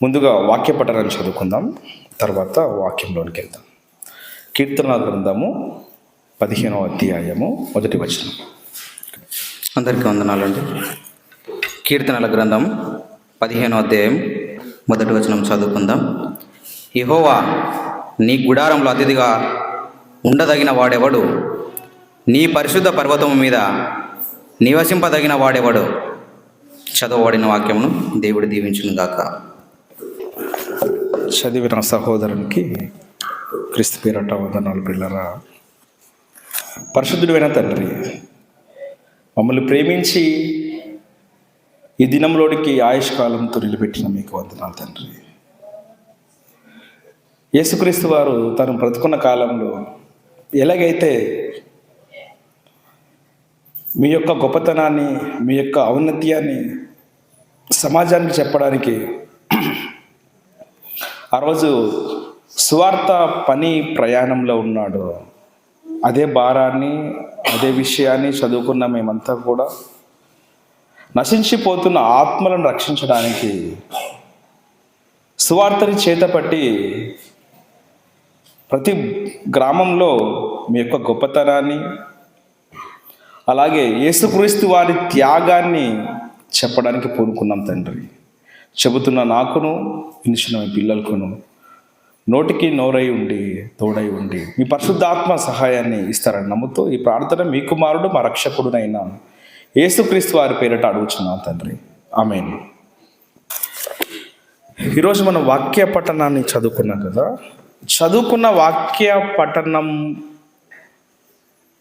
ముందుగా వాక్య పఠనాన్ని చదువుకుందాం, తర్వాత వాక్యంలోనికి వెళ్దాం. కీర్తన గ్రంథము 15వ అధ్యాయము 1వ వచనం. అందరికీ వందనాలండి. కీర్తనల గ్రంథం 15వ అధ్యాయం 1వ వచనం చదువుకుందాం. యెహోవా, నీ గుడారంలో అతిథిగా ఉండదగిన వాడెవడు? నీ పరిశుద్ధ పర్వతము మీద నివసింపదగిన వాడెవడు? చదవబడిన వాక్యమును దేవుడు దీవించును గాక. చదివిన సహోదరునికి క్రీస్తు పేరట వందనాలు. పిల్లరా, పరిశుద్ధుడైన తండ్రి, మమ్మల్ని ప్రేమించి ఈ దినంలోనికి ఆయుష్కాలంతో నిలబెట్టిన మీకు వందనాలు తండ్రి. యేసుక్రీస్తు వారు తను బ్రతుకున్న కాలంలో ఎలాగైతే మీ యొక్క గొప్పతనాన్ని, మీ యొక్క ఔన్నత్యాన్ని సమాజానికి చెప్పడానికి ఆ రోజు సువార్త పని ప్రయాణంలో ఉన్నాడు. అదే భారాన్ని, అదే విషయాన్ని చదువుకున్న మేమంతా కూడా నశించిపోతున్న ఆత్మలను రక్షించడానికి సువార్తని చేతపట్టి ప్రతి గ్రామంలో మీ యొక్క గొప్పతనాన్ని, అలాగే యేసుక్రీస్తు వారి త్యాగాన్ని చెప్పడానికి పూనుకున్నాం తండ్రి. చెబుతున్న నాకును, వినిచిన మీ పిల్లలకును నోటికి నోరై ఉండి, తోడై ఉండి మీ పరిశుద్ధాత్మ సహాయాన్ని ఇస్తారని నమ్ముతూ ఈ ప్రార్థన మీ కుమారుడు, మా రక్షకుడునైన యేసుక్రీస్తు వారి పేరిట అడుగుచున్నాం తండ్రి, ఆమేన్. ఈరోజు మనం వాక్య పఠనాన్ని చదువుకున్నాం కదా. చదువుకున్న వాక్య పఠనం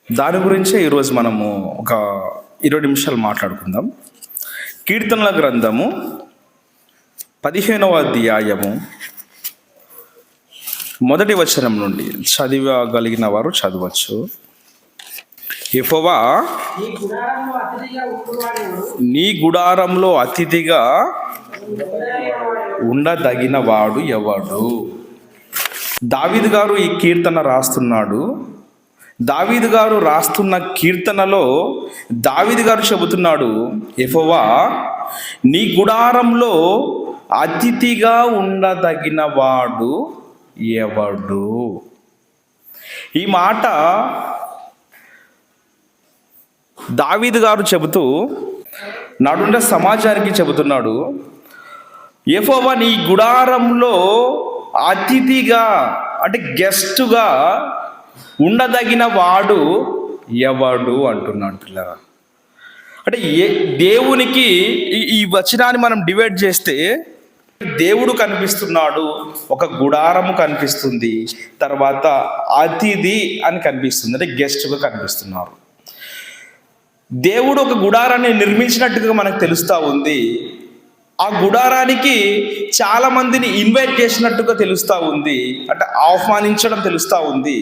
దాని గురించే ఈరోజు మనము ఒక 20 నిమిషాలు మాట్లాడుకుందాం. కీర్తనల గ్రంథము 15వ అధ్యాయము 1వ వచనం నుండి చదవగలిగిన వారు చదవచ్చు. యెహోవా, నీ గుడారంలో అతిథిగా ఉండదగిన వాడు ఎవడు? దావీదు గారు ఈ కీర్తన రాస్తున్నాడు. దావీదు గారు రాస్తున్న కీర్తనలో దావీదు గారు చెబుతున్నాడు, యెహోవా, నీ గుడారంలో అతిథిగా ఉండదగిన వాడు ఎవడు? ఈ మాట దావీదు గారు చెబుతూ నాడున్న సమాజానికి చెబుతున్నాడు. యెహోవా, నీ గుడారంలో అతిథిగా అంటే గెస్టుగా ఉండదగిన వాడు ఎవడు అంటున్నాడు పిల్లరా. అంటే దేవునికి ఈ వచనాన్ని మనం డివైడ్ చేస్తే దేవుడు కనిపిస్తున్నాడు, ఒక గుడారము కనిపిస్తుంది, తర్వాత అతిథి అని కనిపిస్తుంది, అంటే గెస్ట్గా కనిపిస్తున్నారు. దేవుడు ఒక గుడారాన్ని నిర్మించినట్టుగా మనకు తెలుస్తూ ఉంది. ఆ గుడారానికి చాలా మందిని ఇన్వైట్ చేసినట్టుగా తెలుస్తూ ఉంది, అంటే ఆహ్వానించడం తెలుస్తూ ఉంది.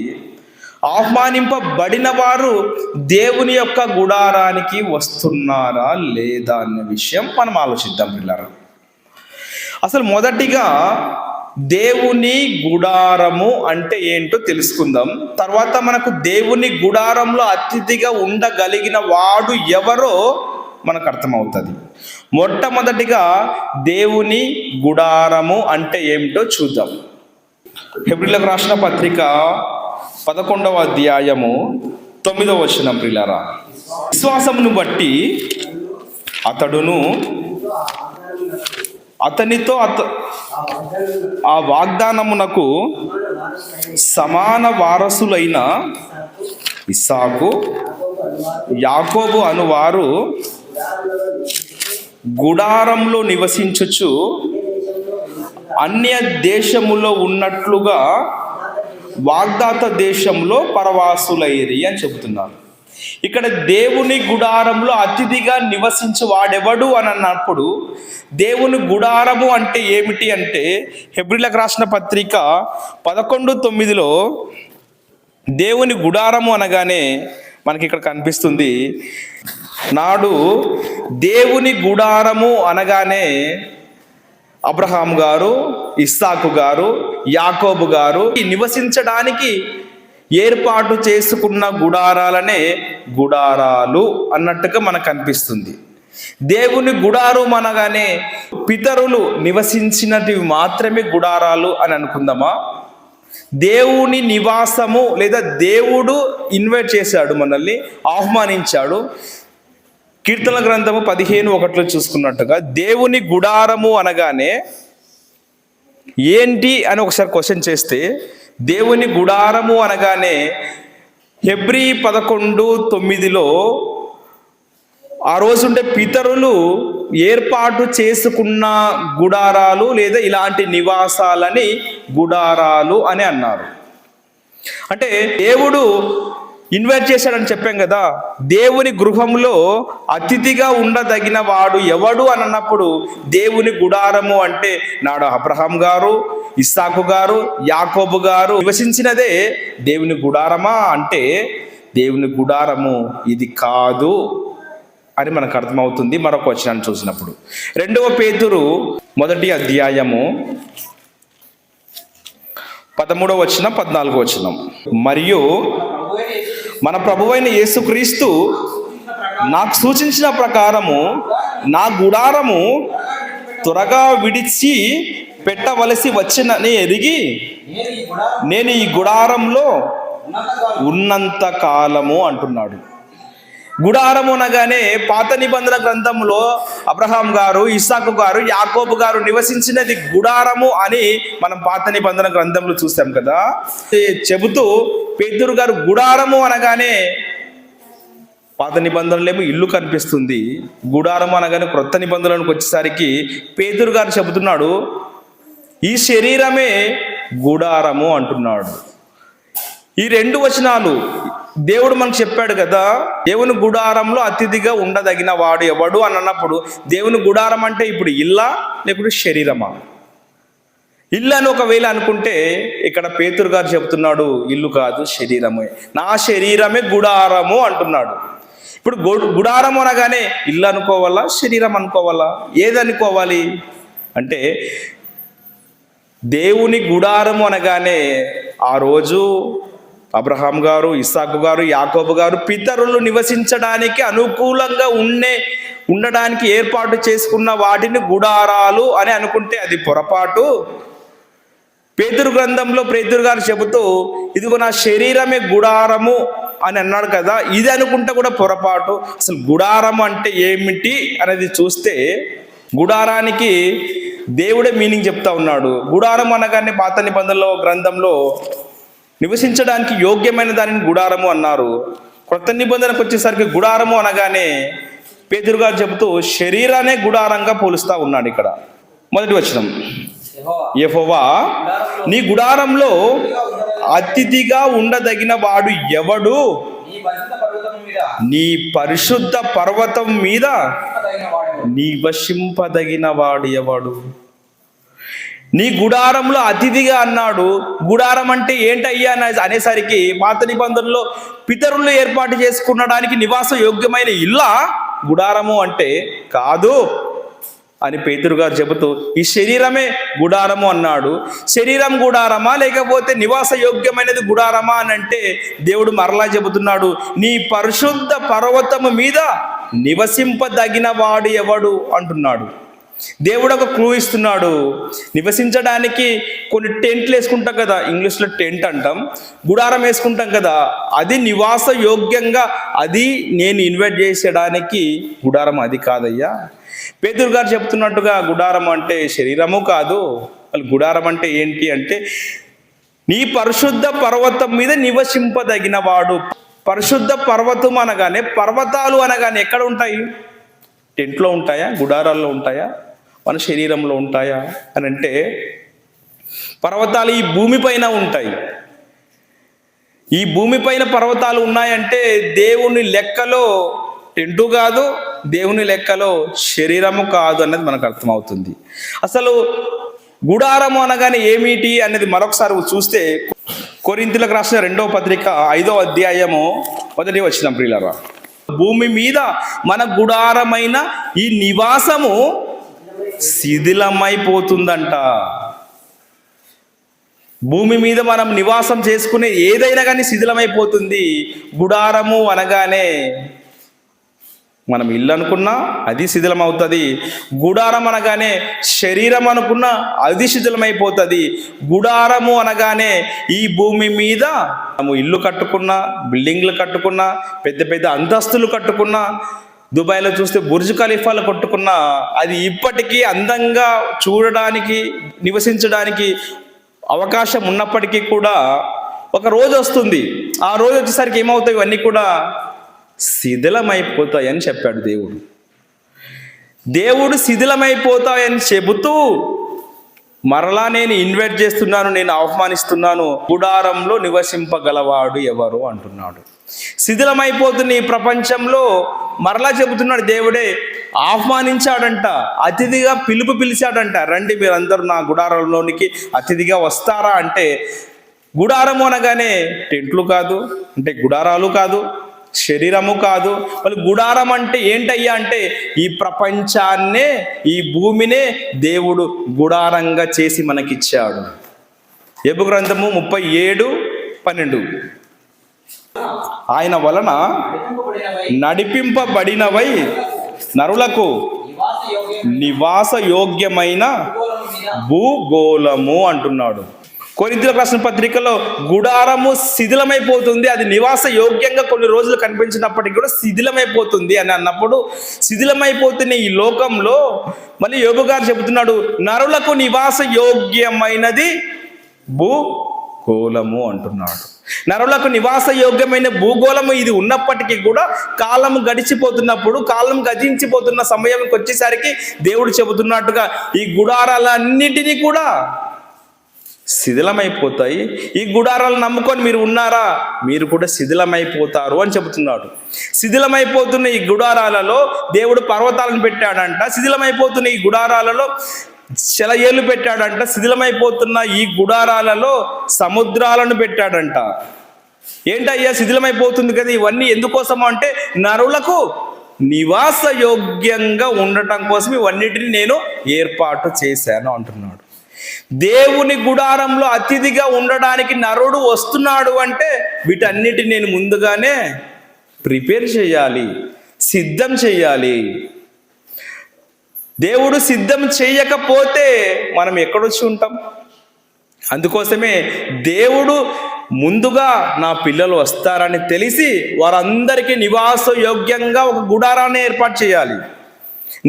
ఆహ్వానింపబడిన వారు దేవుని యొక్క గుడారానికి వస్తున్నారా లేదా అనే విషయం మనం ఆలోచిద్దాం పిల్లరా. అసలు మొదటిగా దేవుని గుడారము అంటే ఏంటో తెలుసుకుందాం. తర్వాత మనకు దేవుని గుడారంలో అతిథిగా ఉండగలిగిన వాడు ఎవరో మనకు అర్థమవుతుంది. మొట్టమొదటిగా దేవుని గుడారము అంటే ఏమిటో చూద్దాం. హెబ్రీయులకు రాసిన పత్రిక 11వ అధ్యాయము 9వ వచనం ప్రియులారా. విశ్వాసమును బట్టి అతడును అతనితో ఆ వాగ్దానమునకు సమాన వారసులైన ఇస్సాకు, యాకోబు అనువారు గుడారంలో నివసించుచు అన్య దేశములో ఉన్నట్లుగా వాగ్దాత దేశంలో పరవాసులైరి అని చెబుతున్నారు. ఇక్కడ దేవుని గుడారంలో అతిథిగా నివసించు వాడెవడు అని అన్నప్పుడు దేవుని గుడారము అంటే ఏమిటి అంటే, హెబ్రీయులకు రాసిన పత్రిక 11:9లో దేవుని గుడారము అనగానే మనకి ఇక్కడ కనిపిస్తుంది. నాడు దేవుని గుడారము అనగానే అబ్రహాం గారు, ఇస్సాకు గారు, యాకోబు గారు నివసించడానికి ఏర్పాటు చేసుకున్న గుడారాలనే గుడారాలు అన్నట్టుగా మనకు కనిపిస్తుంది. దేవుని గుడారం అనగానే పితరులు నివసించినటివి మాత్రమే గుడారాలు అని అనుకుందామా? దేవుని నివాసము లేదా దేవుడు ఇన్వైట్ చేశాడు, మనల్ని ఆహ్వానించాడు. కీర్తన గ్రంథము 15:1 చూసుకున్నట్టుగా దేవుని గుడారము అనగానే ఏంటి అని ఒకసారి క్వశ్చన్ చేస్తే, దేవుని గుడారము అనగానే హెబ్రీ 11:9 ఆ రోజుండే పితరులు ఏర్పాటు చేసుకున్న గుడారాలు లేదా ఇలాంటి నివాసాలని గుడారాలు అని అన్నారు. అంటే దేవుడు ఇన్వైట్ చేశాడని చెప్పాం కదా. దేవుని గృహంలో అతిథిగా ఉండదగిన వాడు ఎవడు అని అన్నప్పుడు దేవుని గుడారము అంటే నాడు అబ్రహాం గారు, ఇస్సాకు గారు, యాకోబు గారు నివసించినదే దేవుని గుడారమా అంటే దేవుని గుడారము ఇది కాదు అని మనకు అర్థమవుతుంది మరొక వచనాన్ని చూసినప్పుడు. 2 పేతురు 1 అధ్యాయము 13 14 మరియు మన ప్రభువైన యేసుక్రీస్తు నాకు సూచించిన ప్రకారము నా గుడారము త్వరగా విడిచి పెట్టవలసి వచ్చినని ఎరిగి నేను ఈ గుడారంలో ఉన్నంత కాలము అంటున్నాడు. గుడారము అనగానే పాత నిబంధన గ్రంథంలో అబ్రహాం గారు, ఇస్సాకు గారు, యాకోబు గారు నివసించినది గుడారము అని మనం పాత నిబంధన గ్రంథంలో చూస్తాం కదా. చెబుతూ పేతురు గారు గుడారము అనగానే పాత నిబంధనలు ఏమో ఇల్లు కనిపిస్తుంది, గుడారము అనగానే క్రొత్త నిబంధనలకు వచ్చేసరికి పేతురు గారు చెబుతున్నాడు ఈ శరీరమే గుడారము అంటున్నాడు. ఈ 2 వచనాలు దేవుడు మనకు చెప్పాడు కదా, దేవుని గుడారంలో అతిథిగా ఉండదగిన వాడు ఎవడు అని అన్నప్పుడు దేవుని గుడారం అంటే ఇప్పుడు ఇల్లా లేకుంటే శరీరమా? ఇల్లు అని ఒకవేళ అనుకుంటే ఇక్కడ పేతురు గారు చెప్తున్నాడు ఇల్లు కాదు శరీరమే, నా శరీరమే గుడారము అంటున్నాడు. ఇప్పుడు గుడారము అనగానే ఇల్లు అనుకోవాలా, శరీరం అనుకోవాలా, ఏది అనుకోవాలి అంటే దేవుని గుడారము అనగానే ఆ రోజు అబ్రహాం గారు, ఇస్సాకు గారు, యాకోబు గారు పితరులు నివసించడానికి అనుకూలంగా ఉండడానికి ఏర్పాటు చేసుకున్న వాటిని గుడారాలు అని అనుకుంటే అది పొరపాటు. పేతురు గ్రంథంలో పేతురు గారు చెబుతూ ఇదిగో నా శరీరమే గుడారము అని అన్నాడు కదా, ఇది అనుకుంటే కూడా పొరపాటు. అసలు గుడారం అంటే ఏమిటి అనేది చూస్తే గుడారానికి దేవుడే మీనింగ్ చెప్తా ఉన్నాడు. గుడారం అనగానే పాత నిబంధనలో గ్రంథంలో నివసించడానికి యోగ్యమైన దానిని గుడారము అన్నారు. కొత్త నిబంధనకు వచ్చేసరికి గుడారము అనగానే పేతురు గారు చెబుతూ శరీరాన్ని గుడారంగా పోలుస్తా ఉన్నాడు. ఇక్కడ 1 వచనం, యెహోవా నీ గుడారంలో అతిథిగా ఉండదగిన వాడు ఎవడు? నీ పరిశుద్ధ పర్వతం మీద నివసింపదగిన వాడు ఎవడు? నీ గుడారంలో అతిథిగా అన్నాడు. గుడారం అంటే ఏంటయ్యా అనేసరికి పాత నిబంధనలో పితరులు ఏర్పాటు చేసుకునడానికి నివాస యోగ్యమైన ఇల్లా గుడారము అంటే కాదు అని పేతురు గారు చెబుతూ ఈ శరీరమే గుడారము అన్నాడు. శరీరం గుడారమా లేకపోతే నివాస యోగ్యమైనది గుడారమా అని అంటే దేవుడు మరలా చెబుతున్నాడు నీ పరిశుద్ధ పర్వతము మీద నివసింపదగిన వాడు ఎవడు అంటున్నాడు. దేవుడు ఒక క్లూ ఇస్తున్నాడు. నివసించడానికి కొన్ని టెంట్లు వేసుకుంటాం కదా, ఇంగ్లీష్లో టెంట్ అంటాం, గుడారం వేసుకుంటాం కదా, అది నివాస యోగ్యంగా అది నేను ఇన్వైట్ చేసేయడానికి గుడారం అది కాదయ్యా. పేతురు గారు చెప్తున్నట్టుగా గుడారం అంటే శరీరము కాదు. వాళ్ళు గుడారం అంటే ఏంటి అంటే నీ పరిశుద్ధ పర్వతం మీద నివసింపదగిన వాడు. పరిశుద్ధ పర్వతం అనగానే పర్వతాలు అనగానే ఎక్కడ ఉంటాయి? టెంట్లో ఉంటాయా, గుడారాల్లో ఉంటాయా, మన శరీరంలో ఉంటాయా అని అంటే పర్వతాలు ఈ భూమిపైన ఉంటాయి. ఈ భూమిపైన పర్వతాలు ఉన్నాయంటే దేవుని లెక్కలో టెంటు కాదు, దేవుని లెక్కలో శరీరము కాదు అన్నది మనకు అర్థమవుతుంది. అసలు గుడారము అనగానే ఏమిటి అనేది మరొకసారి చూస్తే కొరింథీయులకు రాసిన 2వ పత్రిక 5వ అధ్యాయము 1వ వచనం, ప్రియులారా, భూమి మీద మన గుడారమైన ఈ నివాసము శిథిలమైపోతుందంట. భూమి మీద మనం నివాసం చేసుకునే ఏదైనా కానీ శిథిలమైపోతుంది. గుడారము అనగానే మనం ఇల్లు అనుకున్నా అది శిథిలం అవుతుంది. గుడారం అనగానే శరీరం అనుకున్నా అది శిథిలమైపోతుంది. గుడారము అనగానే ఈ భూమి మీద మనము ఇల్లు కట్టుకున్నా, బిల్డింగ్లు కట్టుకున్నా, పెద్ద పెద్ద అంతస్తులు కట్టుకున్నా, దుబాయ్లో చూస్తే బుర్జ్ ఖలీఫాలు కట్టుకున్నా అది ఇప్పటికీ అందంగా చూడడానికి, నివసించడానికి అవకాశం ఉన్నప్పటికీ కూడా ఒక రోజు వస్తుంది. ఆ రోజు వచ్చేసరికి ఏమవుతాయి? ఇవన్నీ కూడా శిథిలమైపోతాయని చెప్పాడు దేవుడు. దేవుడు శిథిలమైపోతాయని చెబుతూ మరలా నేను ఇన్వైట్ చేస్తున్నాను, నేను ఆహ్వానిస్తున్నాను, గుడారంలో నివసింపగలవాడు ఎవరు అంటున్నాడు. శిథిలమైపోతున్న ఈ ప్రపంచంలో మరలా చెబుతున్నాడు దేవుడే, ఆహ్వానించాడంట, అతిథిగా పిలిచాడంట. రండి మీరందరూ నా గుడారంలోనికి అతిథిగా వస్తారా అంటే, గుడారము అనగానే టెంట్లు కాదు, అంటే గుడారాలు కాదు, శరీరము కాదు. వాళ్ళు గుడారం అంటే ఏంటయ్యా అంటే ఈ ప్రపంచాన్నే, ఈ భూమినే దేవుడు గుడారంగా చేసి మనకిచ్చాడు. యోబు గ్రంథము 37:12. ఆయన వలన నడిపింపబడినవై నరులకు నివాస యోగ్యమైన భూగోళము అంటున్నాడు. కొరింథీయులకు రాసిన పత్రికలో గుడారము శిథిలమైపోతుంది, అది నివాస యోగ్యంగా కొన్ని రోజులు కనిపించినప్పటికీ కూడా శిథిలమైపోతుంది అని అన్నప్పుడు, శిథిలమైపోతున్న ఈ లోకంలో మళ్ళీ యోబు గారు చెబుతున్నాడు, నరులకు నివాస యోగ్యమైనది భూగోళము అంటున్నాడు. నరులకు నివాస యోగ్యమైన భూగోళము ఇది ఉన్నప్పటికీ కూడా కాలము గడిచిపోతున్నప్పుడు, కాలం గతించిపోతున్న సమయానికి వచ్చేసరికి దేవుడు చెబుతున్నట్టుగా ఈ గుడారాలన్నింటినీ కూడా శిథిలమైపోతాయి. ఈ గుడారాలను నమ్ముకొని మీరు ఉన్నారా, మీరు కూడా శిథిలమైపోతారు అని చెబుతున్నాడు. శిథిలమైపోతున్న ఈ గుడారాలలో దేవుడు పర్వతాలను పెట్టాడంట. శిథిలమైపోతున్న ఈ గుడారాలలో సెలయేళ్ళు పెట్టాడంట. శిథిలమైపోతున్న ఈ గుడారాలలో సముద్రాలను పెట్టాడంట. ఏంటయ్యా శిథిలమైపోతుంది కదా, ఇవన్నీ ఎందుకోసమో అంటే నరులకు నివాస యోగ్యంగా ఉండటం కోసం ఇవన్నిటిని నేను ఏర్పాటు చేశాను అంటున్నాడు. దేవుని గుడారంలో అతిథిగా ఉండడానికి నరుడు వస్తున్నాడు అంటే వీటన్నిటిని నేను ముందుగానే ప్రిపేర్ చేయాలి, సిద్ధం చేయాలి. దేవుడు సిద్ధం చేయకపోతే మనం ఎక్కడొచ్చి ఉంటాం? అందుకోసమే దేవుడు ముందుగా నా పిల్లలు వస్తారని తెలిసి వారందరికీ నివాస యోగ్యంగా ఒక గుడారాన్ని ఏర్పాటు చేయాలి.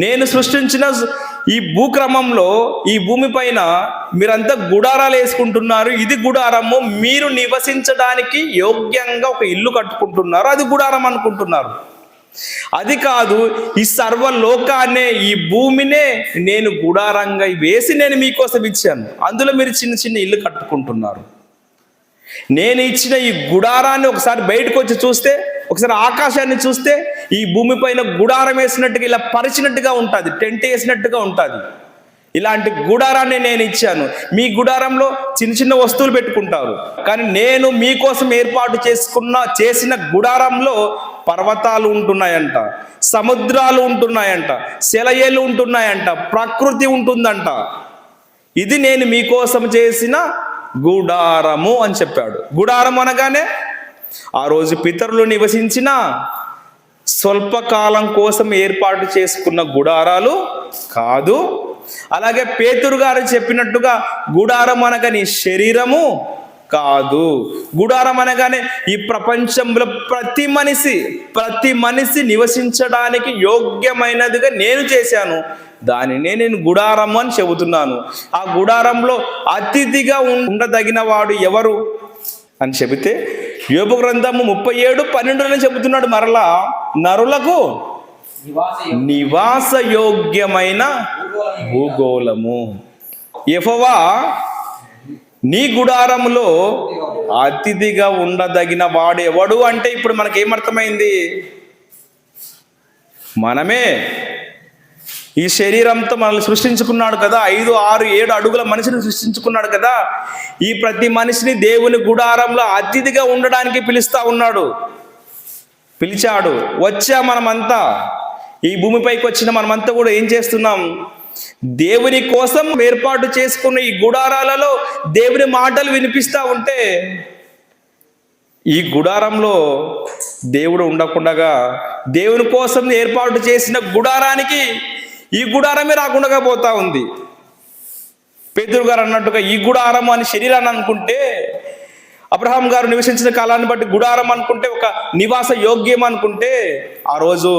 నేను సృష్టించిన ఈ భూక్రమంలో, ఈ భూమిపైన మీరంతా గుడారాలు వేసుకుంటున్నారు. ఇది గుడారము, మీరు నివసించడానికి యోగ్యంగా ఒక ఇల్లు కట్టుకుంటున్నారు, అది గుడారం అనుకుంటున్నారు. అది కాదు, ఈ సర్వలోకాన్నే, ఈ భూమినే నేను గుడారంగా వేసి నేను మీకోసం ఇచ్చాను. అందులో మీరు చిన్న చిన్న ఇల్లు కట్టుకుంటున్నారు. నేను ఇచ్చిన ఈ గుడారాన్ని ఒకసారి బయటకు వచ్చి చూస్తే, ఒకసారి ఆకాశాన్ని చూస్తే ఈ భూమి పైన గుడారం వేసినట్టుగా, ఇలా పరిచినట్టుగా ఉంటుంది, టెంట్ వేసినట్టుగా ఉంటుంది. ఇలాంటి గుడారాన్ని నేను ఇచ్చాను. మీ గుడారంలో చిన్న చిన్న వస్తువులు పెట్టుకుంటారు, కానీ నేను మీకోసం ఏర్పాటు చేసిన గుడారంలో పర్వతాలు ఉంటున్నాయంట, సముద్రాలు ఉంటున్నాయంట, సెలయేళ్ళు ఉంటున్నాయంట, ప్రకృతి ఉంటుందంట. ఇది నేను మీకోసం చేసిన గుడారము అని చెప్పాడు. గుడారం అనగానే ఆ రోజు పితరులు నివసించిన స్వల్పకాలం కోసం ఏర్పాటు చేసుకున్న గుడారాలు కాదు. అలాగే పేతురు గారు చెప్పినట్టుగా గుడారం అనగా నీ శరీరము కాదు. గుడారం అనగానే ఈ ప్రపంచంలో ప్రతి మనిషి నివసించడానికి యోగ్యమైనదిగా నేను చేశాను, దానినే నేను గుడారం అని చెబుతున్నాను. ఆ గుడారంలో అతిథిగా ఉండదగిన వాడు ఎవరు అని చెబితే యోబు గ్రంథము 37:12 చెబుతున్నాడు. మరలా నరులకు నివాస యోగ్యమైన భూగోళము. యెహోవా నీ గుడారములో అతిథిగా ఉండదగిన వాడు ఎవడు అంటే ఇప్పుడు మనకేమర్థమైంది? మనమే. ఈ శరీరంతో మనల్ని సృష్టించుకున్నాడు కదా, 5, 6, 7 అడుగుల మనిషిని సృష్టించుకున్నాడు కదా. ఈ ప్రతి మనిషిని దేవుని గుడారంలో అతిథిగా ఉండడానికి పిలిచాడు. వచ్చా మనమంతా ఈ భూమిపైకి వచ్చిన మనమంతా కూడా ఏం చేస్తున్నాం? దేవుని కోసం ఏర్పాటు చేసుకున్న ఈ గుడారాలలో దేవుని మాటలు వినిపిస్తూ ఉంటే ఈ గుడారంలో దేవుడు ఉండకుండగా దేవుని కోసం ఏర్పాటు చేసిన గుడారానికి ఈ గుడారమే రాకుండా పోతా ఉంది. పేతురు గారు అన్నట్టుగా ఈ గుడారం అని శరీరాన్ని అనుకుంటే, అబ్రహాం గారు నివసించిన కాలాన్ని బట్టి గుడారం అనుకుంటే ఒక నివాస యోగ్యం అనుకుంటే, ఆ రోజు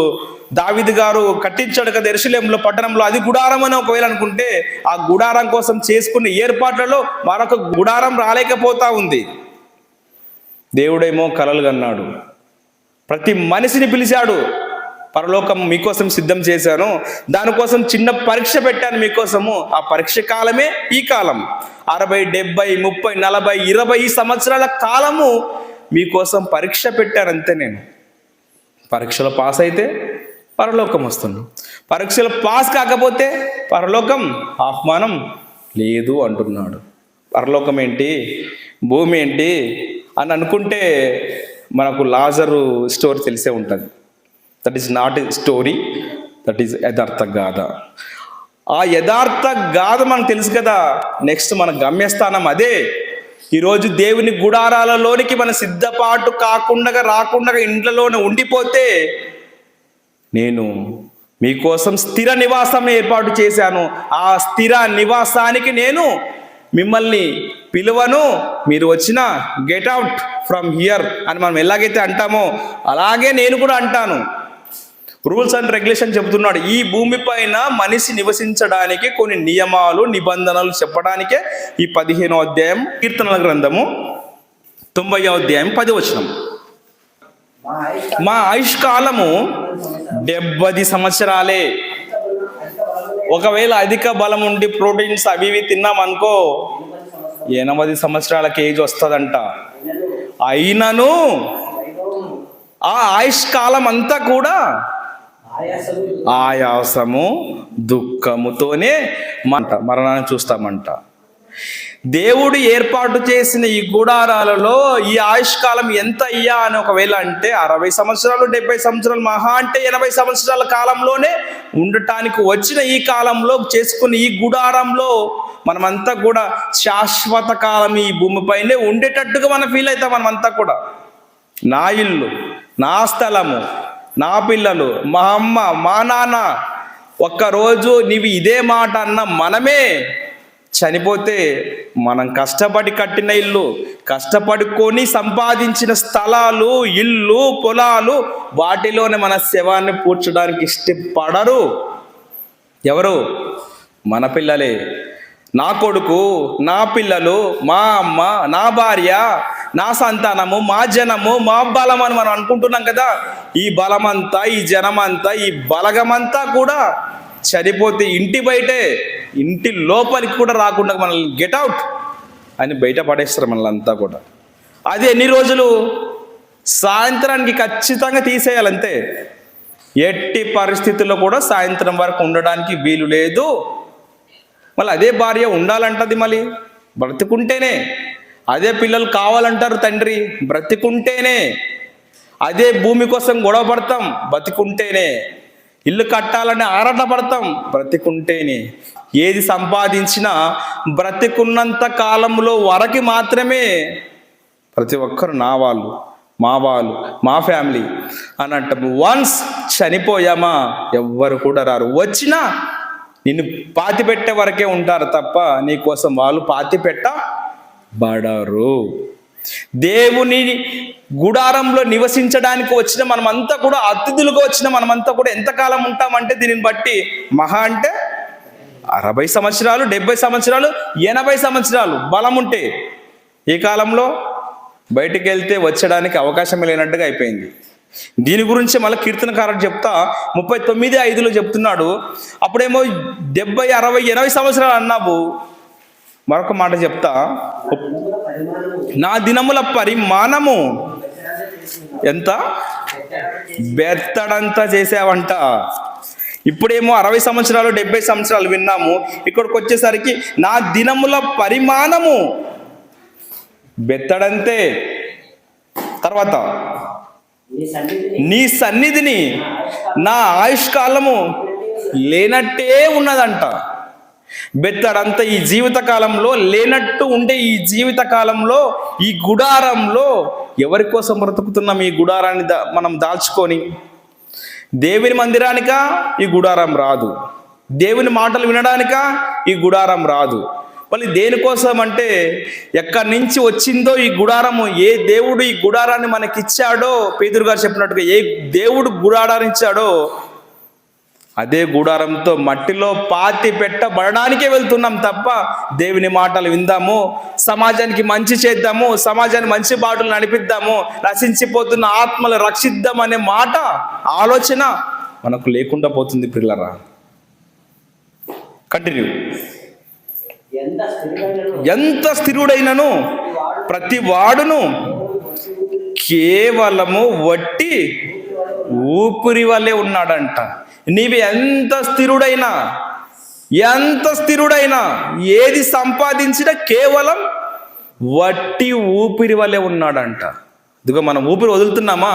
దావీదు గారు కట్టించాడు కదా యెరూషలేములో పట్టణంలో, అది గుడారం అని ఒకవేళ అనుకుంటే, ఆ గుడారం కోసం చేసుకున్న ఏర్పాట్లలో మరొక గుడారం రాలేకపోతా ఉంది. దేవుడేమో కలలు కన్నాడు, ప్రతి మనిషిని పిలిచాడు. పరలోకం మీకోసం సిద్ధం చేశాను, దానికోసం చిన్న పరీక్ష పెట్టాను మీకోసము. ఆ పరీక్ష కాలమే ఈ కాలం. 60, 70, 30, 40, 20 సంవత్సరాల కాలము మీకోసం పరీక్ష పెట్టాను అంతే. నేను పరీక్షలో పాస్ అయితే పరలోకం వస్తున్నాను, పరీక్షలో పాస్ కాకపోతే పరలోకం ఆహ్వానం లేదు అంటున్నాడు. పరలోకం ఏంటి, భూమి ఏంటి అని అనుకుంటే మనకు లాజరు స్టోరీ తెలిసే ఉంటుంది. That is not a story, that is యథార్థ గాథ. ఆ యథార్థ గాథ మనకు తెలుసు కదా. నెక్స్ట్ మన గమ్యస్థానం అదే. ఈరోజు దేవుని గుడారాలలోనికి మన సిద్ధపాటు రాకుండా ఇంట్లోనే ఉండిపోతే, నేను మీకోసం స్థిర నివాసం ఏర్పాటు చేశాను, ఆ స్థిర నివాసానికి నేను మిమ్మల్ని పిలువను, మీరు వచ్చిన గెట్ అవుట్ ఫ్రమ్ హియర్ అని మనం ఎలాగైతే అంటామో అలాగే నేను కూడా అంటాను. రూల్స్ అండ్ రెగ్యులేషన్ చెబుతున్నాడు. ఈ భూమి పైన మనిషి నివసించడానికి కొన్ని నియమాలు నిబంధనలు చెప్పడానికే ఈ 15వ అధ్యాయం కీర్తనల గ్రంథము 90వ అధ్యాయం 10వ వచనం. మా ఆయుష్కాలము 70 సంవత్సరాలే. ఒకవేళ అధిక బలం ఉండి ప్రోటీన్స్ అవి ఇవి తిన్నామనుకో 80 సంవత్సరాలకి ఏజ్ వస్తుందంట. అయినను ఆ ఆయుష్కాలం అంతా కూడా ఆయాసము దుఃఖముతోనే మరణాన్ని చూస్తామంట. దేవుడు ఏర్పాటు చేసిన ఈ గుడారాలలో ఈ ఆయుష్కాలం ఎంత అయ్యా అని ఒకవేళ అంటే 60 సంవత్సరాలు 70 సంవత్సరాలు, మహా అంటే 80 సంవత్సరాల కాలంలోనే ఉండటానికి వచ్చిన ఈ కాలంలో చేసుకున్న ఈ గుడారంలో మనమంతా కూడా శాశ్వత కాలం ఈ భూమిపైనే ఉండేటట్టుగా మనం ఫీల్ అవుతాం. మనమంతా కూడా నా ఇల్లు, నా స్థలము, నా పిల్లలు, మా అమ్మ, మా నాన్న. ఒక్కరోజు నీవు ఇదే మాట అన్న మనమే చనిపోతే, మనం కష్టపడి కట్టిన ఇల్లు, కష్టపడి కొని సంపాదించిన స్థలాలు, ఇల్లు, పొలాలు, వాటిలోనే మన శవాన్ని పూడ్చడానికి ఇష్టపడరు. ఎవరు? మన పిల్లలే. నా కొడుకు, నా పిల్లలు, మా అమ్మ, నా భార్య, నా సంతానము, మా జనము, మా బలం అని మనం అనుకుంటున్నాం కదా. ఈ బలమంతా, ఈ జనమంతా, ఈ బలగమంతా కూడా చనిపోతే ఇంటి బయటే, ఇంటి లోపలికి కూడా రాకుండా మనల్ని గెట్ అవుట్ అని బయట పడేస్తారు మనల్ని కూడా. అది ఎన్ని రోజులు? సాయంత్రానికి ఖచ్చితంగా తీసేయాలంతే. ఎట్టి పరిస్థితుల్లో కూడా సాయంత్రం వరకు ఉండడానికి వీలు లేదు. మళ్ళీ అదే భార్య ఉండాలంటది, మళ్ళీ బ్రతికుంటేనే. అదే పిల్లలు కావాలంటారు తండ్రి, బ్రతికుంటేనే. అదే భూమి కోసం గొడవ పడతాం, బ్రతికుంటేనే. ఇల్లు కట్టాలని ఆరాట పడతాం, బ్రతికుంటేనే. ఏది సంపాదించినా బ్రతికున్నంత కాలంలో వరకు మాత్రమే. ప్రతి ఒక్కరు నా వాళ్ళు, మా వాళ్ళు, మా ఫ్యామిలీ అని అంటాము. వన్స్ చనిపోయామా ఎవ్వరు కూడా రారు. వచ్చినా నిన్ను పాతి పెట్టే వరకే ఉంటారు తప్ప నీకోసం వాళ్ళు పాతి పెట్టబడరు. దేవుని గుడారంలో నివసించడానికి వచ్చిన మనమంతా కూడా, అతిథులుగా వచ్చిన మనమంతా కూడా ఎంతకాలం ఉంటామంటే దీనిని బట్టి మహా అంటే 60 సంవత్సరాలు, 70 సంవత్సరాలు, 80 సంవత్సరాలు బలం ఉంటే. ఈ కాలంలో బయటికి వెళ్తే వచ్చడానికి అవకాశం లేనట్టుగా అయిపోయింది. దీని గురించి మళ్ళీ కీర్తనకారుడు చెప్తా 39:5 చెప్తున్నాడు. అప్పుడేమో 70, 60, 80 సంవత్సరాలు అన్నావు. మరొక మాట చెప్తా, నా దినముల పరిమాణము ఎంత? బెత్తడంతా చేసావంట. ఇప్పుడేమో 60 సంవత్సరాలు 70 సంవత్సరాలు విన్నాము. ఇక్కడికి వచ్చేసరికి నా దినముల పరిమాణము బెత్తడంతే. తర్వాత నీ సన్నిధిని నా ఆయుష్కాలము లేనట్టే ఉన్నదంట. బెత్తడంతా ఈ జీవిత కాలంలో లేనట్టు ఉండే ఈ జీవిత కాలంలో ఈ గుడారంలో ఎవరి కోసం బ్రతుకుతున్నాం ఈ గుడారాన్ని మనం దాల్చుకొని? దేవుని మందిరానికా ఈ గుడారం రాదు, దేవుని మాటలు వినడానికా ఈ గుడారం రాదు. మళ్ళీ దేనికోసం అంటే ఎక్కడి నుంచి వచ్చిందో ఈ గుడారము, ఏ దేవుడు ఈ గుడారాన్ని మనకిచ్చాడో, పేతురు గారు చెప్పినట్టుగా ఏ దేవుడు గుడారాన్ని ఇచ్చాడో అదే గుడారంతో మట్టిలో పాతి పెట్టబడడానికే వెళ్తున్నాం తప్ప దేవుని మాటలు విందాము, సమాజానికి మంచి చేద్దాము, సమాజాన్ని మంచి బాటలు నడిపిద్దాము, నశించిపోతున్న ఆత్మలు రక్షిద్దాం అనే మాట, ఆలోచన మనకు లేకుండా పోతుంది పిల్లరా. కంటిన్యూ. ఎంత స్థిరుడైనను ప్రతి వాడును కేవలము వట్టి ఊపిరి వల్లే ఉన్నాడంట. నీవి ఎంత స్థిరుడైనా ఏది సంపాదించినా కేవలం వట్టి ఊపిరి వల్లే ఉన్నాడంట. ఇదిగో మనం ఊపిరి వదులుతున్నామా,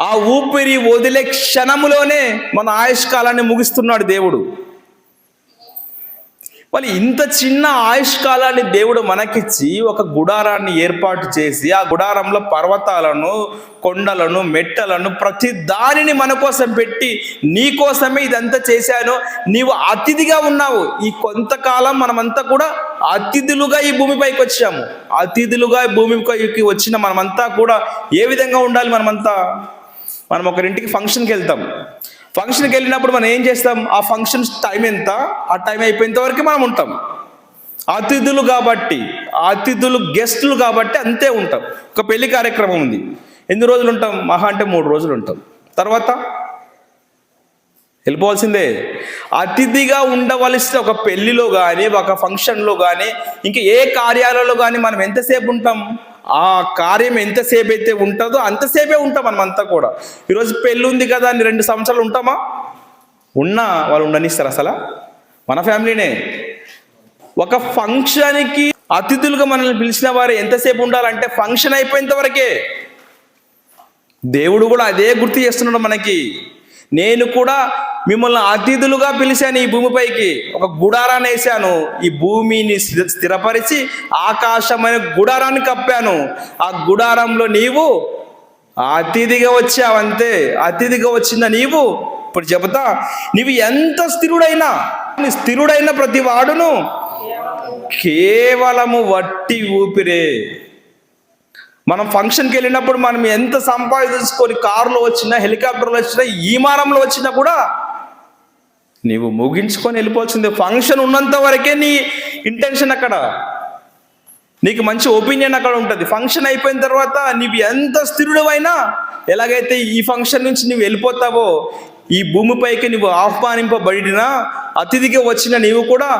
ఆ ఊపిరి వదిలే క్షణములోనే మన ఆయుష్కాలాన్ని ముగిస్తున్నాడు దేవుడు. మళ్ళీ ఇంత చిన్న ఆయుష్కాలాన్ని దేవుడు మనకిచ్చి ఒక గుడారాన్ని ఏర్పాటు చేసి, ఆ గుడారంలో పర్వతాలను, కొండలను, మెట్టలను, ప్రతి దానిని మన కోసం పెట్టి, నీ కోసమే ఇదంతా చేశాను, నీవు అతిథిగా ఉన్నావు. ఈ కొంతకాలం మనమంతా కూడా అతిథులుగా ఈ భూమిపైకి వచ్చాము. అతిథులుగా ఈ భూమిపైకి వచ్చిన మనమంతా కూడా ఏ విధంగా ఉండాలి? మనం ఒకరింటికి ఫంక్షన్కి వెళ్తాం. ఫంక్షన్కి వెళ్ళినప్పుడు మనం ఏం చేస్తాం? ఆ ఫంక్షన్ టైం ఎంత, ఆ టైం అయిపోయేంత వరకు మనం ఉంటాం. అతిథులు కాబట్టి, గెస్టులు కాబట్టి అంతే ఉంటాం. ఒక పెళ్లి కార్యక్రమం ఉంది, ఎన్ని రోజులు ఉంటాం? మహా అంటే 3 రోజులు ఉంటాం, తర్వాత వెళ్ళిపోవాల్సిందే. అతిథిగా ఉండవలసిన ఒక పెళ్లిలో కానీ, ఒక ఫంక్షన్లో కానీ, ఇంకా ఏ కార్యాలలో కానీ మనం ఎంతసేపు ఉంటాం? ఆ కార్యం ఎంతసేపు అయితే ఉంటుందో అంతసేపే ఉంటాం మనమంతా కూడా. ఈరోజు పెళ్ళి ఉంది కదా అని 2 సంవత్సరాలు ఉంటామా? వాళ్ళు ఉండనిస్తారు అసలు? మన ఫ్యామిలీనే. ఒక ఫంక్షన్కి అతిథులుగా మనల్ని పిలిచిన వారు ఎంతసేపు ఉండాలంటే ఫంక్షన్ అయిపోయేంత వరకే. దేవుడు కూడా అదే గుర్తు చేస్తున్నాడు మనకి. నేను కూడా మిమ్మల్ని అతిథులుగా పిలిచాను ఈ భూమిపైకి, ఒక గుడారాన్ని వేశాను, ఈ భూమిని స్థిరపరిచి ఆకాశమైన గుడారాన్ని కప్పాను. ఆ గుడారంలో నీవు అతిథిగా వచ్చావంతే. అతిథిగా వచ్చిన నీవు ఇప్పుడు చెబుతా, నీవు ఎంత స్థిరుడైన ప్రతి వాడును కేవలము వట్టి ఊపిరే. మనం ఫంక్షన్కి వెళ్ళినప్పుడు మనం ఎంత సంపాదించుకొని, కారులో వచ్చినా, హెలికాప్టర్లో వచ్చినా, విమానంలో వచ్చినా కూడా నీవు ముగించుకొని వెళ్ళిపోవాల్సిందే. ఫంక్షన్ ఉన్నంత వరకే నీ ఇంటెన్షన్ అక్కడ, నీకు మంచి ఒపీనియన్ అక్కడ ఉంటుంది. ఫంక్షన్ అయిపోయిన తర్వాత నీవు ఎంత స్థిరుడైనా, ఎలాగైతే ఈ ఫంక్షన్ నుంచి నువ్వు వెళ్ళిపోతావో, ఈ భూమిపైకి నువ్వు ఆహ్వానింపబడినా, అతిథిగా వచ్చిన నీవు కూడా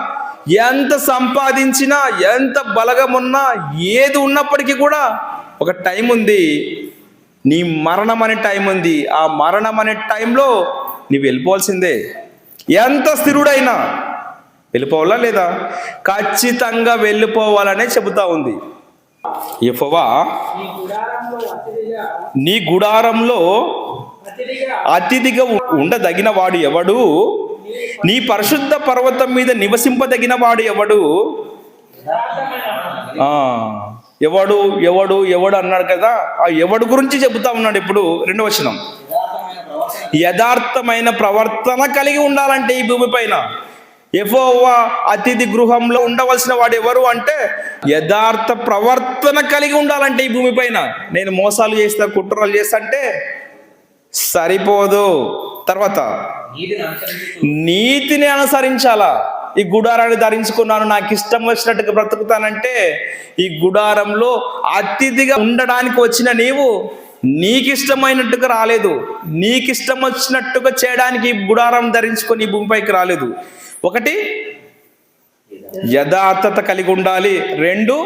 ఎంత సంపాదించినా, ఎంత బలగమున్నా, ఏది ఉన్నప్పటికీ కూడా ఒక టైం ఉంది, నీ మరణం అనే టైం ఉంది. ఆ మరణం అనే టైంలో నీవు వెళ్ళిపోవాల్సిందే. ఎంత స్థిరుడైనా వెళ్ళిపోవాలా లేదా? ఖచ్చితంగా వెళ్ళిపోవాలనే చెబుతా ఉంది. యెహోవా నీ గుడారంలో అతిథిగా ఉండదగిన వాడు ఎవడు? నీ పరిశుద్ధ పర్వతం మీద నివసింపదగిన వాడు ఎవడు? ఎవడు అన్నాడు కదా, ఆ ఎవడు గురించి చెబుతా ఉన్నాడు. ఇప్పుడు 2వ వచనం, యథార్థమైన ప్రవర్తన కలిగి ఉండాలంటే ఈ భూమిపైన యెహోవా అతిథి గృహంలో ఉండవలసిన వాడు ఎవరు అంటే యథార్థ ప్రవర్తన కలిగి ఉండాలంటే ఈ భూమిపైన. నేను మోసాలు చేస్తా, కుట్రలు చేస్తా అంటే సరిపోదు. తర్వాత నీతిని అనుసరించాలా. ఈ గుడారాన్ని ధరించుకున్నాను, నాకు ఇష్టం వచ్చినట్టుగా బ్రతుకుతానంటే, ఈ గుడారంలో అతిథిగా ఉండడానికి వచ్చిన నీవు నీకు ఇష్టమైనట్టుగా రాలేదు, నీకు ఇష్టం వచ్చినట్టుగా చేయడానికి ఈ గుడారం ధరించుకొని ఈ భూమిపైకి రాలేదు. 1 యథార్థత కలిగి ఉండాలి, 2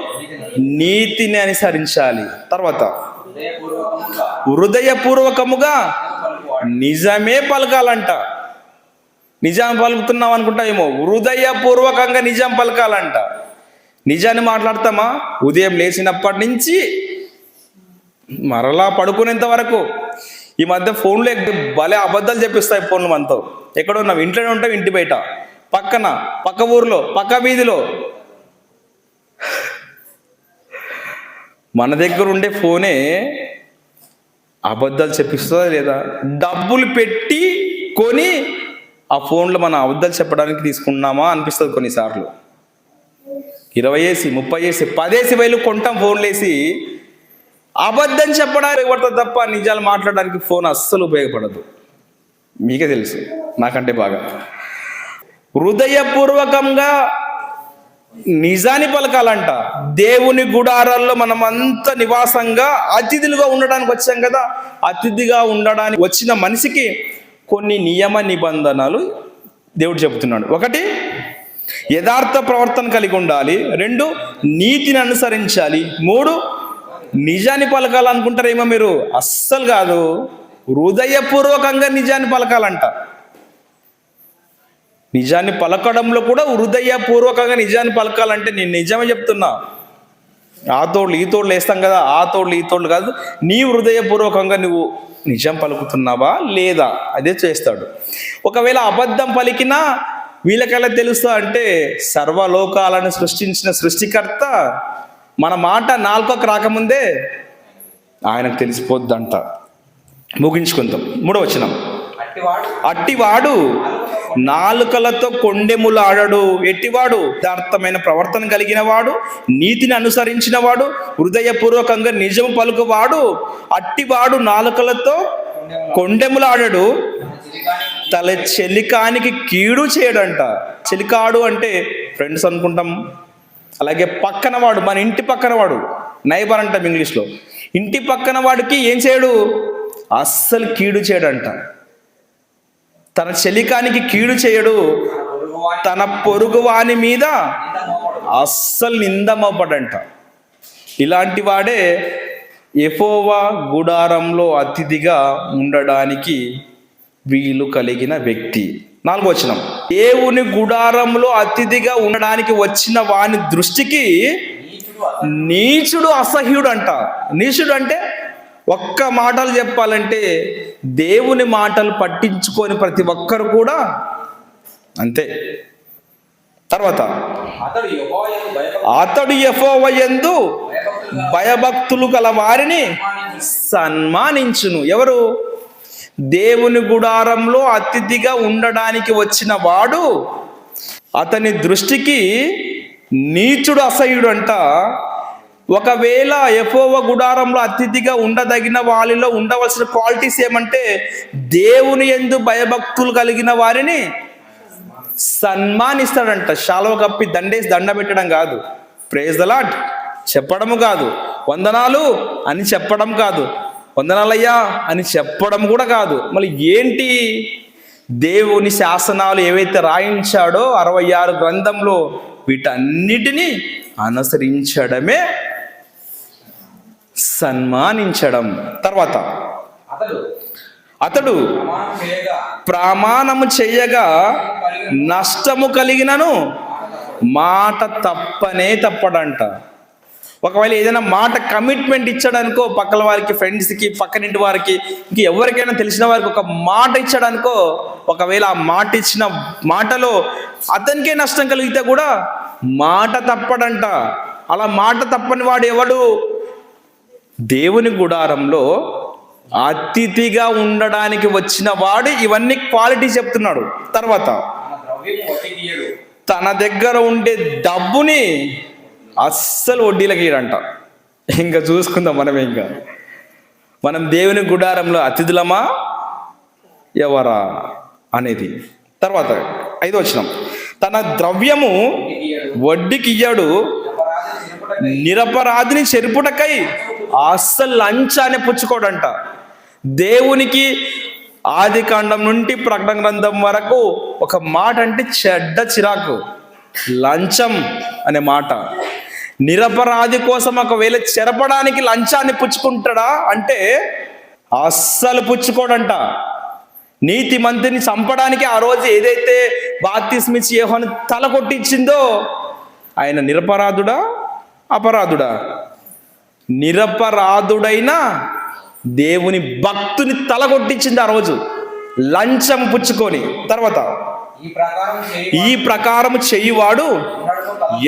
నీతిని అనుసరించాలి. తర్వాత హృదయపూర్వకముగా నిజమే పలకాలంట. నిజం పలుకుతున్నాం అనుకుంటామేమో, హృదయపూర్వకంగా నిజం పలకాలంట. నిజాన్ని మాట్లాడతామా? ఉదయం లేచినప్పటి నుంచి మరలా పడుకునేంత వరకు. ఈ మధ్య ఫోన్లో భలే అబద్ధాలు చెప్పిస్తాయి ఫోన్లు మనతో. ఎక్కడ ఉన్నాం? ఇంట్లోనే ఉంటాం, ఇంటి బయట, పక్కన, పక్క ఊర్లో, పక్క వీధిలో. మన దగ్గర ఉండే ఫోనే అబద్ధాలు చెప్పిస్తుందా లేదా? డబ్బులు పెట్టి కొని ఆ ఫోన్లో మనం అబద్ధాలు చెప్పడానికి తీసుకున్నామా అనిపిస్తుంది కొన్నిసార్లు. 20 వేసి 30 వేసి 10 వేలు కొంటాం ఫోన్లు వేసి. అబద్ధం చెప్పడానికి ఉపయోగపడుతుంది తప్ప నిజాలు మాట్లాడడానికి ఫోన్ అస్సలు ఉపయోగపడదు. మీకే తెలుసు నాకంటే బాగా. హృదయపూర్వకంగా నిజాన్ని పలకాలంట. దేవుని గుడారాల్లో మనమంతా నివాసంగా అతిథులుగా ఉండడానికి వచ్చాం కదా. అతిథిగా ఉండడానికి వచ్చిన మనిషికి కొన్ని నియమ నిబంధనలు దేవుడు చెబుతున్నాడు. 1, యథార్థ ప్రవర్తన కలిగి ఉండాలి. 2, నీతిని అనుసరించాలి. 3, నిజాన్ని పలకాలనుకుంటారేమో మీరు, అస్సలు కాదు. హృదయపూర్వకంగా నిజాన్ని పలకాలంట. నిజాన్ని పలకడంలో కూడా హృదయపూర్వకంగా నిజాన్ని పలకాలంటే నేను నిజమే చెప్తున్నా. ఆ తోళ్ళు ఈ తోళ్ళు వేస్తాం కదా, ఆ తోళ్ళు ఈ తోళ్ళు కాదు. నీ హృదయపూర్వకంగా నువ్వు నిజం పలుకుతున్నావా లేదా, అదే చేస్తాడు. ఒకవేళ అబద్ధం పలికినా వీళ్ళకెలా తెలుస్తా అంటే, సర్వలోకాలను సృష్టించిన సృష్టికర్త మన మాట నాలుకకు రాకముందే ఆయనకు తెలిసిపోద్దంట. ముగించుకుందాం. 3వ వచనం. అట్టివాడు నాలుకలతో కొండెములాడడు. ఎట్టివాడు? యథార్థమైన ప్రవర్తన కలిగిన వాడు, నీతిని అనుసరించిన వాడు, హృదయపూర్వకంగా నిజము పలుకువాడు. అట్టివాడు నాలుకలతో కొండెములాడడు, తల చెలికానికి కీడు చేయడంట. చెలికాడు అంటే ఫ్రెండ్స్ అనుకుంటాం. అలాగే పక్కన వాడు, మన ఇంటి పక్కన వాడు, నైబర్ అంటాం ఇంగ్లీష్లో. ఇంటి పక్కన వాడికి ఏం చేయడు? అస్సలు కీడు చేయడంట. తన చెలికానికి కీడు చేయడు, తన పొరుగువాని మీద అస్సలు నిందమవ్వడంట. ఇలాంటి వాడే యెహోవా గుడారంలో అతిథిగా ఉండడానికి వీలు కలిగిన వ్యక్తి. 4వ వచనం. దేవుని గుడారంలో అతిథిగా ఉండడానికి వచ్చిన వాని దృష్టికి నీచుడు అసహ్యుడు అంట. నీచుడు అంటే ఒక్క మాటలు చెప్పాలంటే దేవుని మాటలు పట్టించుకొని ప్రతి ఒక్కరు కూడా అంతే. తర్వాత అతడు యెహోవా యందు భయభక్తులు గల వారిని సన్మానించును. ఎవరు? దేవుని గుడారంలో అతిథిగా ఉండడానికి వచ్చిన వాడు, అతని దృష్టికి నీచుడు అసహ్యుడు అంట. ఒకవేళ యెహోవా గుడారంలో అతిథిగా ఉండదగిన వాళ్ళలో ఉండవలసిన క్వాలిటీస్ ఏమంటే, దేవుని యందు భయభక్తులు కలిగిన వారిని సన్మానిస్తాడంట. శాలువ కప్పి దండేసి దండ పెట్టడం కాదు, ప్రైజ్ ద లార్డ్ చెప్పడము కాదు, వందనాలు అని చెప్పడం కాదు, వందనాలయ్యా అని చెప్పడం కూడా కాదు. మళ్ళీ ఏంటి? దేవుని శాసనాలు ఏవైతే రాయించాడో 66 గ్రంథంలో వీటన్నిటినీ అనుసరించడమే సన్మానించడం. తర్వాత అతడు ప్రమాణము చేయగా నష్టము కలిగినను మాట తప్పనే తప్పడంట. ఒకవేళ ఏదైనా మాట కమిట్మెంట్ ఇచ్చాడనుకో, పక్కల వారికి, ఫ్రెండ్స్కి, పక్కనింటి వారికి, ఇంక ఎవరికైనా తెలిసిన వారికి ఒక మాట ఇచ్చాడనుకో, ఒకవేళ ఆ మాట ఇచ్చిన మాటలో అతనికే నష్టం కలిగితే కూడా మాట తప్పడంట. అలా మాట తప్పని వాడు ఎవడు? దేవుని గుడారంలో అతిథిగా ఉండడానికి వచ్చిన వాడు. ఇవన్నీ క్వాలిటీ చెప్తున్నాడు. తర్వాత తన దగ్గర ఉండే డబ్బుని అస్సలు వడ్డీలకి ఇయ్యడంట. ఇంకా చూసుకుందాం మనమే. మనం దేవుని గుడారంలో అతిథులమా ఎవరా అనేది. తర్వాత 5వ వచనం. తన ద్రవ్యము వడ్డీకి ఇయ్యాడు, నిరపరాధిని చెరుపుటకై అస్సలు లంచాన్ని పుచ్చుకోడంట. దేవునికి ఆదికాండం నుండి ప్రకటన గ్రంథం వరకు ఒక మాట అంటే చెడ్డ చిరాకు, లంచం అనే మాట. నిరపరాధి కోసం ఒకవేళ చెరపడానికి లంచాన్ని పుచ్చుకుంటాడా అంటే అస్సలు పుచ్చుకోడంట. నీతి మంత్రిని చంపడానికి ఆ రోజు ఏదైతే బాప్తిస్మిచ్చి యోహాను తల కొట్టించిందో, ఆయన నిరపరాధుడా అపరాధుడా? నిరపరాధుడైన దేవుని భక్తుని తల కొట్టించింది ఆ రోజు, లంచం పుచ్చుకొని. తర్వాత ఈ ప్రకారం చేయువాడు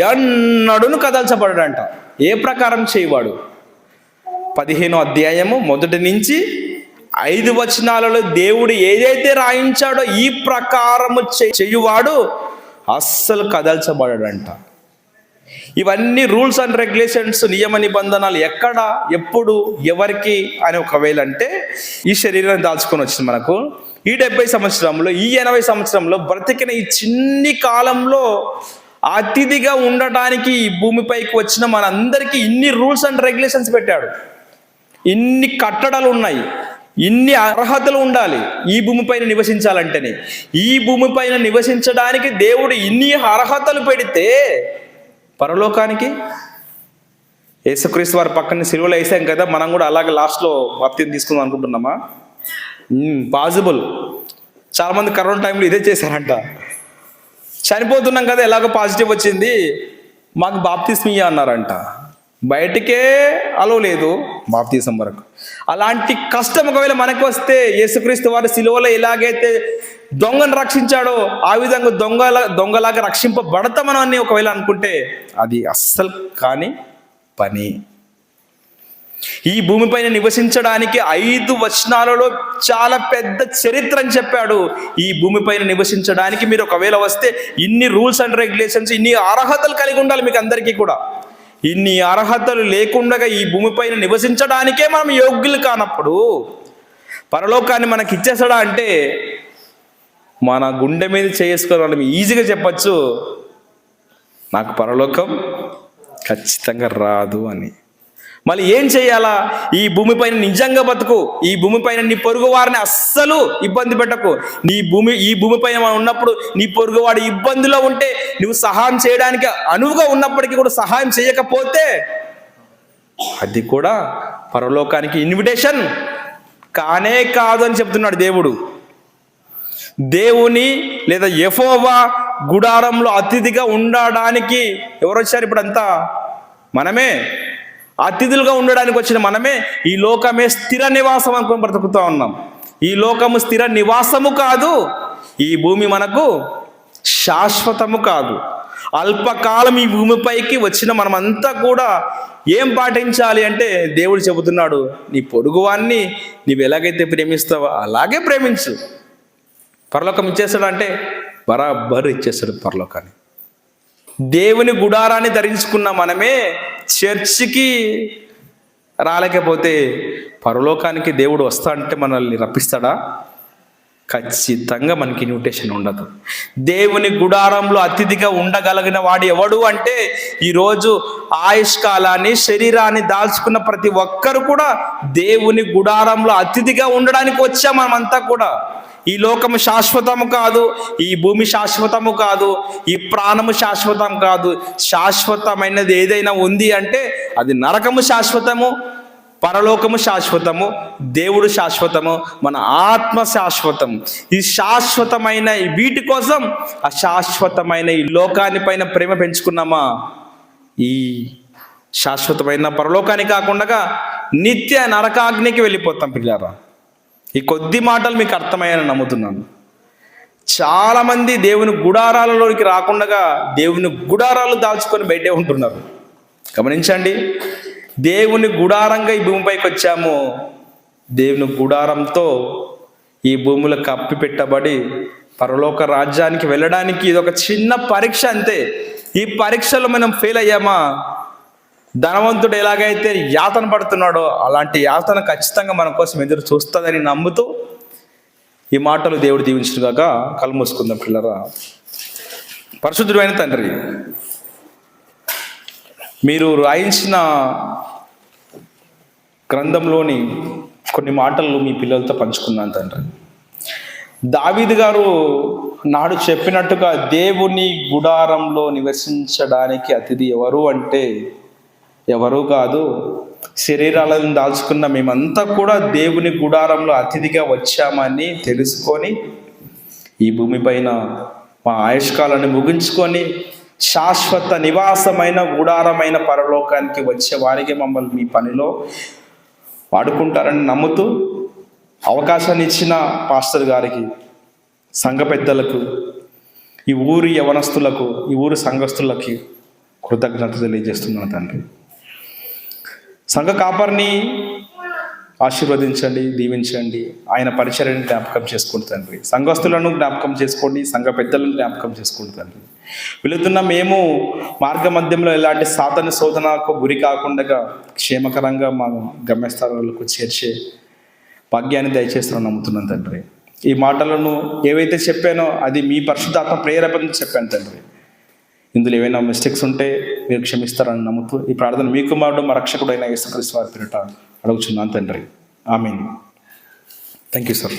ఎన్నడూను కదల్చబడడంట. ఏ ప్రకారం చేయువాడు? 15వ అధ్యాయము 1 నుంచి 5 వచనాలలో దేవుడు ఏదైతే రాయించాడో ఈ ప్రకారము చేయువాడు అస్సలు కదల్చబడడంట. ఇవన్నీ రూల్స్ అండ్ రెగ్యులేషన్స్, నియమ నిబంధనలు ఎక్కడ, ఎప్పుడు, ఎవరికి అని ఒకవేళ అంటే ఈ శరీరాన్ని దాల్చుకొని వచ్చింది మనకు ఈ 70 సంవత్సరంలో, ఈ 80 సంవత్సరంలో బ్రతికిన ఈ చిన్ని కాలంలో అతిథిగా ఉండటానికి ఈ భూమిపైకి వచ్చిన మనందరికీ ఇన్ని రూల్స్ అండ్ రెగ్యులేషన్స్ పెట్టాడు. ఇన్ని కట్టడాలు ఉన్నాయి, ఇన్ని అర్హతలు ఉండాలి ఈ భూమిపైన నివసించాలంటేనే. ఈ భూమిపైన నివసించడానికి దేవుడు ఇన్ని అర్హతలు పెడితే పరలోకానికి యేసుక్రీస్తు వారి పక్కన సిలువలో వేసాం కదా, మనం కూడా అలాగే లాస్ట్లో బాప్తిజం తీసుకుందాం అనుకుంటున్నామా? పాసిబుల్. చాలామంది కరోనా టైంలో ఇదే చేశారంట. చనిపోతున్నాం కదా, ఎలాగో పాజిటివ్ వచ్చింది, మాకు బాప్తిస్మం ఇయ్య అన్నారంట. బయటికే అలో లేదు బాప్తిజం వరకు. అలాంటి కష్టం ఒకవేళ మనకు వస్తే యేసుక్రీస్తు వారి సిలువలో ఎలాగైతే దొంగను రక్షించాడో ఆ విధంగా దొంగలాగా రక్షింపబడతామని అని ఒకవేళ అనుకుంటే అది అస్సలు కాని పని. ఈ భూమిపైన నివసించడానికి 5 వచనాలలో చాలా పెద్ద చరిత్ర అని చెప్పాడు. ఈ భూమిపైన నివసించడానికి మీరు ఒకవేళ వస్తే ఇన్ని రూల్స్ అండ్ రెగ్యులేషన్స్, ఇన్ని అర్హతలు కలిగి ఉండాలి మీకు అందరికీ కూడా. ఇన్ని అర్హతలు లేకుండా ఈ భూమిపైన నివసించడానికే మనం యోగ్యులు కానప్పుడు పరలోకాన్ని మనకి ఇచ్చేసాడా అంటే మన గుండె మీద చేసుకొని మనం ఈజీగా చెప్పచ్చు, నాకు పరలోకం ఖచ్చితంగా రాదు అని. మళ్ళీ ఏం చేయాలా? ఈ భూమిపైన నిజంగా బతుకు. ఈ భూమిపైన నీ పొరుగు వారిని అస్సలు ఇబ్బంది పెట్టకు. ఈ భూమిపైన మనం ఉన్నప్పుడు నీ పొరుగువాడు ఇబ్బందిలో ఉంటే నువ్వు సహాయం చేయడానికి అనువుగా ఉన్నప్పటికీ కూడా సహాయం చేయకపోతే అది కూడా పరలోకానికి ఇన్విటేషన్ కానే కాదు అని చెప్తున్నాడు దేవుడు. దేవుని లేదా యెహోవా గుడారంలో అతిథిగా ఉండడానికి ఎవరు వచ్చారు? ఇప్పుడంతా మనమే అతిథులుగా ఉండడానికి వచ్చిన మనమే ఈ లోకమే స్థిర నివాసం అనుకుని బ్రతుకుతూ ఉన్నాం. ఈ లోకము స్థిర నివాసము కాదు, ఈ భూమి మనకు శాశ్వతము కాదు. అల్పకాలం ఈ భూమిపైకి వచ్చిన మనమంతా కూడా ఏం పాటించాలి అంటే దేవుడు చెబుతున్నాడు, నీ పొరుగువాన్ని నీవు ఎలాగైతే ప్రేమిస్తావో అలాగే ప్రేమించు. పరలోకం ఇచ్చేస్తాడు అంటే బరాబర్ ఇచ్చేస్తాడు పరలోకాన్ని. దేవుని గుడారాన్ని ధరించుకున్న మనమే చర్చికి రాలేకపోతే పరలోకానికి దేవుడు వస్తా అంటే మనల్ని రప్పిస్తాడా? ఖచ్చితంగా మనకి ఇన్విటేషన్ ఉండదు. దేవుని గుడారంలో అతిథిగా ఉండగలిగిన వాడు ఎవడు అంటే ఈరోజు ఆయుష్కాలాన్ని, శరీరాన్ని దాల్చుకున్న ప్రతి ఒక్కరు కూడా దేవుని గుడారంలో అతిథిగా ఉండడానికి వచ్చాం మనమంతా కూడా. ఈ లోకము శాశ్వతము కాదు, ఈ భూమి శాశ్వతము కాదు, ఈ ప్రాణము శాశ్వతం కాదు. శాశ్వతమైనది ఏదైనా ఉంది అంటే అది నరకము శాశ్వతము, పరలోకము శాశ్వతము, దేవుడు శాశ్వతము, మన ఆత్మ శాశ్వతం. ఈ శాశ్వతమైన వీటి కోసం అశాశ్వతమైన ఈ లోకాన్ని పైన ప్రేమ పెంచుకున్నామా, ఈ శాశ్వతమైన పరలోకాన్ని కాకుండా నిత్య నరకాగ్నికి వెళ్ళిపోతాం పిల్లారా. ఈ కొద్ది మాటలు మీకు అర్థమయ్యాయని నమ్ముతున్నాను. చాలామంది దేవుని గుడారాలలోకి రాకుండా దేవుని గుడారాలు దాల్చుకొని బయటే ఉంటున్నారు. గమనించండి, దేవుని గుడారంగా ఈ భూమిపైకి వచ్చాము. దేవుని గుడారంతో ఈ భూమిలో కప్పి పెట్టబడి పరలోక రాజ్యానికి వెళ్ళడానికి ఇది ఒక చిన్న పరీక్ష అంతే. ఈ పరీక్షలో మనం ఫెయిల్ అయ్యామా, ధనవంతుడు ఎలాగైతే యాతన పడుతున్నాడో అలాంటి యాతన ఖచ్చితంగా మన కోసం ఎదురు చూస్తుందని నమ్ముతూ ఈ మాటలు దేవుడు దీవించుగాక. కళ్ళు మూసుకుందాం పిల్లరా. పరిశుద్ధుడైన తండ్రి, మీరు రాయించిన గ్రంథంలోని కొన్ని మాటలు మీ పిల్లలతో పంచుకున్నాను తండ్రి. దావీదు గారు నాడు చెప్పినట్టుగా దేవుని గుడారంలో నివసించడానికి అతిథి ఎవరు అంటే ఎవరు కాదు, శరీరాలను దాల్చుకున్న మేమంతా కూడా దేవుని గుడారంలో అతిథిగా వచ్చామని తెలుసుకొని ఈ భూమిపైన మా ఆయుష్కాలాన్ని ముగించుకొని శాశ్వత నివాసమైన గుడారమైన పరలోకానికి వచ్చే వారికి మమ్మల్ని మీ పనిలో వాడుకుంటారని నమ్ముతూ అవకాశాన్ని ఇచ్చిన పాస్టర్ గారికి, సంఘ పెద్దలకు, ఈ ఊరి యవనస్తులకు, ఈ ఊరి సంఘస్థులకి కృతజ్ఞత తెలియజేస్తున్నాను తండ్రి. సంఘ కాపరిని ఆశీర్వదించండి, దీవించండి. ఆయన పరిచర్యను జ్ఞాపకం చేసుకోండి తండ్రి. సంఘస్థులను జ్ఞాపకం చేసుకోండి, సంఘ పెద్దలను జ్ఞాపకం చేసుకోండి తండ్రి. వెళుతున్న మేము మార్గ మధ్యంలో ఎలాంటి సాతాను శోధనకు గురి కాకుండా క్షేమకరంగా మా గమ్యస్థానాలకు చేర్చే భాగ్యాన్ని దయచేస్తామని నమ్ముతున్నాను తండ్రి. ఈ మాటలను ఏవైతే చెప్పానో అది మీ పరిశుద్ధాత్మ ప్రేరేపణ చెప్పాను తండ్రి. ఇందులో ఏవైనా మిస్టేక్స్ ఉంటే మీరు క్షమిస్తారని నమ్ముతూ ఈ ప్రార్థన మీ కుమారుడు మా రక్షకుడైన యేసుక్రీస్తు వారి పేరిట అడుగుచున్నాను తండ్రి. ఆమేన్. Thank you sir.